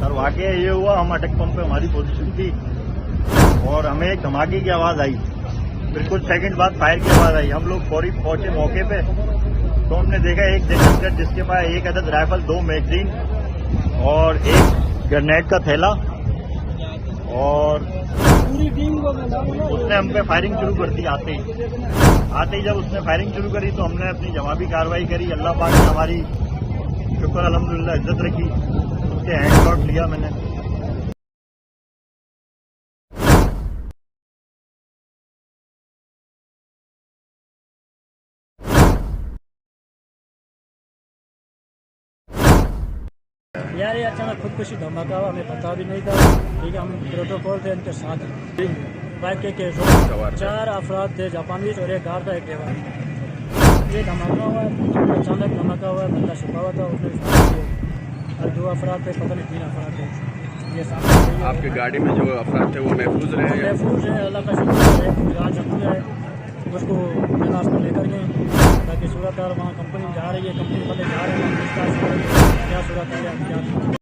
Sir वाकई ये हुआ, हम अटक पंप पे हमारी पोजीशन थी और हमें एक धमाके की आवाज आई, फिर कुछ सेकंड बाद फायर की आवाज आई। हम लोग फौरी पहुंचे मौके पे तो हमने देखा एक डेटोनेटर जिसके पास एक अदद राइफल, 2 मैगजीन और एक ग्रेनेड का थैला, और उसने हम पे फायरिंग शुरू कर दी। आते ही जब उसने फायरिंग शुरू करी तो हमने अपनी जवाबी कार्रवाई करी। अल्लाह पाक ने हमारी शुक्र अल्हम्दुलिल्लाह इज्जत रखी, उसके हैंड शॉट लिया मैंने। यार ये अचानक खुदकुशी धमाका हुआ, हमें पता भी नहीं था। ठीक है, हम प्रोटोकॉल थे उनके साथ। बाइक के 4 अफराद थे, जापानीज और एक गार्ड था, एक ड्राइवर। ये धमाका हुआ, अचानक धमाका हुआ, बंदा छुपा हुआ था, उसने और 2 अफराद थे, पता नहीं 3 अफराद थे। ये सामने आपकी गाड़ी में जो अफराद थे वो महफूज रहे? महफूज है, अल्लाह का शुक्र है। इलाज जख्मी है, उसको इलाज पर लेकर गए ताकि सूरत हाल वहाँ कंपनी जा रही है, कंपनी वाले जा रहे हैं, क्या सूरत हाल है क्या।